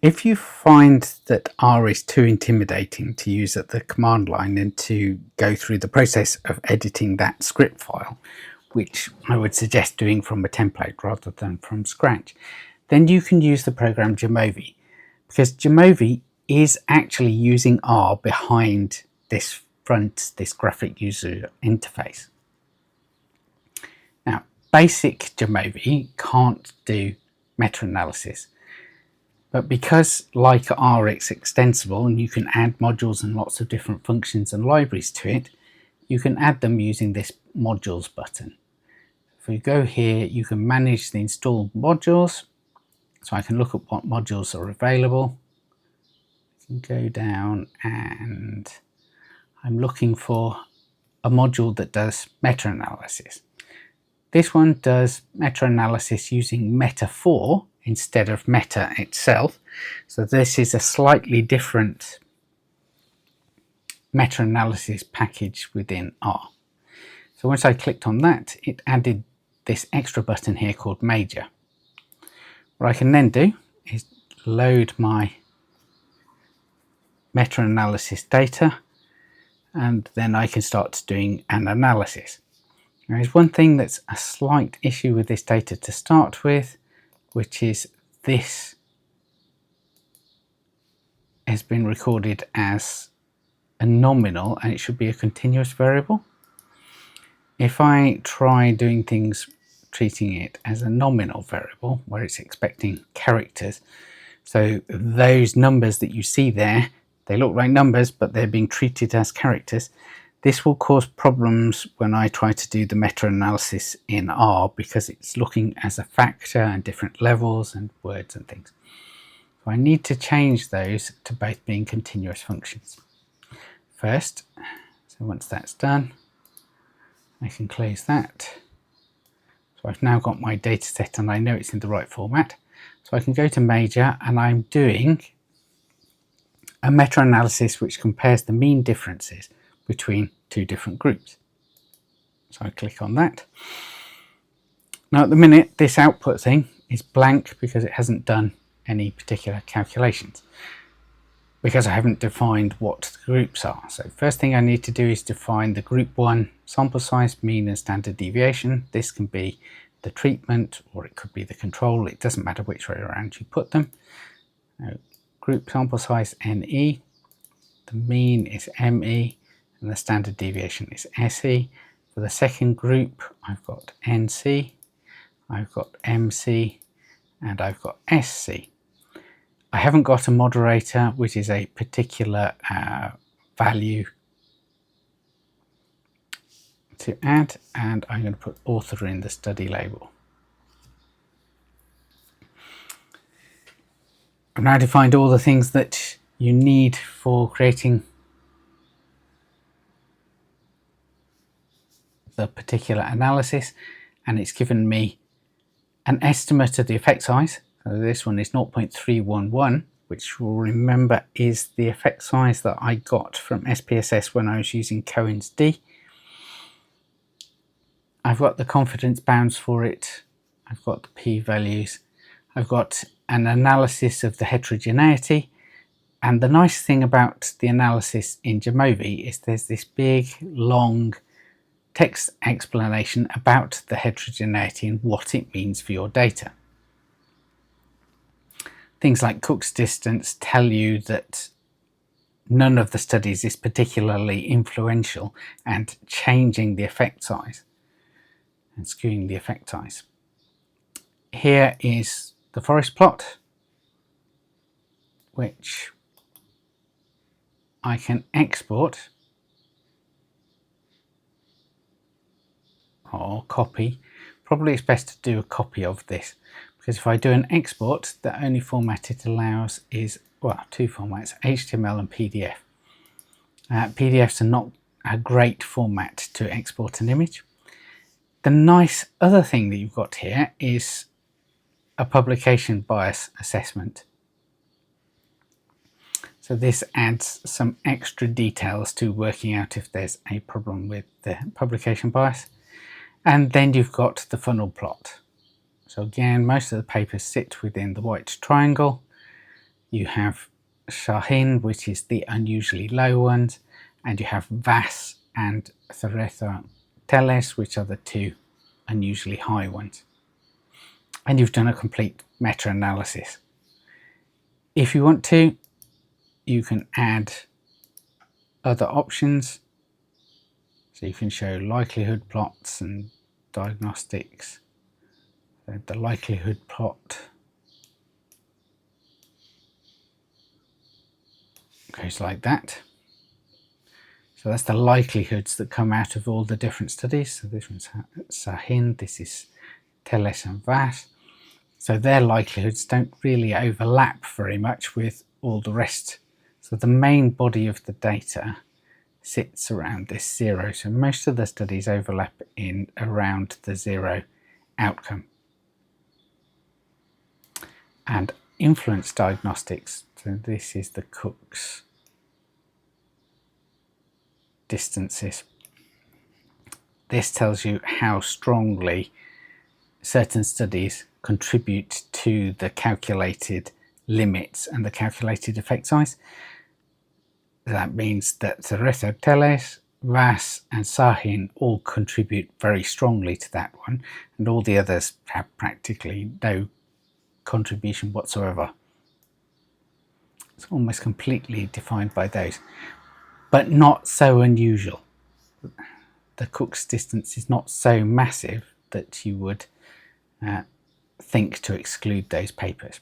If you find that R is too intimidating to use at the command line and to go through the process of editing that script file, which I would suggest doing from a template rather than from scratch, then you can use the program Jamovi, because Jamovi is actually using R behind this graphic user interface. Now, basic Jamovi can't do meta-analysis, but because like R it's extensible and you can add modules and lots of different functions and libraries to it, you can add them using this modules button. If we go here, you can manage the installed modules, so I can look at what modules are available. I can go down and I'm looking for a module that does meta-analysis. This one does meta-analysis using Metafor instead of Meta itself. So this is a slightly different meta-analysis package within R. So once I clicked on that, it added this extra button here called Major. What I can then do is load my meta-analysis data, and then I can start doing an analysis. There is one thing that's a slight issue with this data to start with, which is this has been recorded as a nominal and it should be a continuous variable. If I try doing things treating it as a nominal variable where it's expecting characters, so those numbers that you see there, they look like numbers but they're being treated as characters, this will cause problems when I try to do the meta-analysis in R, because it's looking as a factor and different levels and words and things. So I need to change those to both being continuous functions first. So once that's done, I can close that. So I've now got my data set and I know it's in the right format. So I can go to Major and I'm doing a meta-analysis which compares the mean differences between two different groups. So I click on that. Now at the minute this output thing is blank because it hasn't done any particular calculations, because I haven't defined what the groups are. So first thing I need to do is define the group 1 sample size, mean and standard deviation. This can be the treatment or it could be the control, it doesn't matter which way around you put them. Now, group sample size NE, the mean is ME, and the standard deviation is SE. For the second group, I've got NC, I've got MC, and I've got SC. I haven't got a moderator, which is a particular value to add, and I'm going to put author in the study label. I've now defined all the things that you need for creating the particular analysis, and it's given me an estimate of the effect size. So this one is 0.311, which we'll remember is the effect size that I got from SPSS when I was using Cohen's D. I've got the confidence bounds for it, I've got the p-values, I've got an analysis of the heterogeneity, and the nice thing about the analysis in Jamovi is there's this big long text explanation about the heterogeneity and what it means for your data. Things like Cook's distance tell you that none of the studies is particularly influential and changing the effect size and skewing the effect size. Here is the forest plot, which I can export or copy. Probably it's best to do a copy of this, because if I do an export, the only format it allows is, well, two formats, HTML and PDF. PDFs are not a great format to export an image. The nice other thing that you've got here is a publication bias assessment. So this adds some extra details to working out if there's a problem with the publication bias. And then you've got the funnel plot. So again, most of the papers sit within the white triangle. You have Shahin, which is the unusually low ones, and you have Vas and Theretha Teles, which are the two unusually high ones. And you've done a complete meta-analysis. If you want to, you can add other options. So you can show likelihood plots and diagnostics. So the likelihood plot goes like that. So that's the likelihoods that come out of all the different studies. So this one's Shahin, this is Teles and Vas. So their likelihoods don't really overlap very much with all the rest. So the main body of the data sits around this 0. So most of the studies overlap in around the 0 outcome. And influence diagnostics, so this is the Cook's distances. This tells you how strongly certain studies contribute to the calculated limits and the calculated effect size. That means that Theretha Teles, Vas and Shahin all contribute very strongly to that one, and all the others have practically no contribution whatsoever. It's almost completely defined by those, but not so unusual. The Cook's distance is not so massive that you would think to exclude those papers.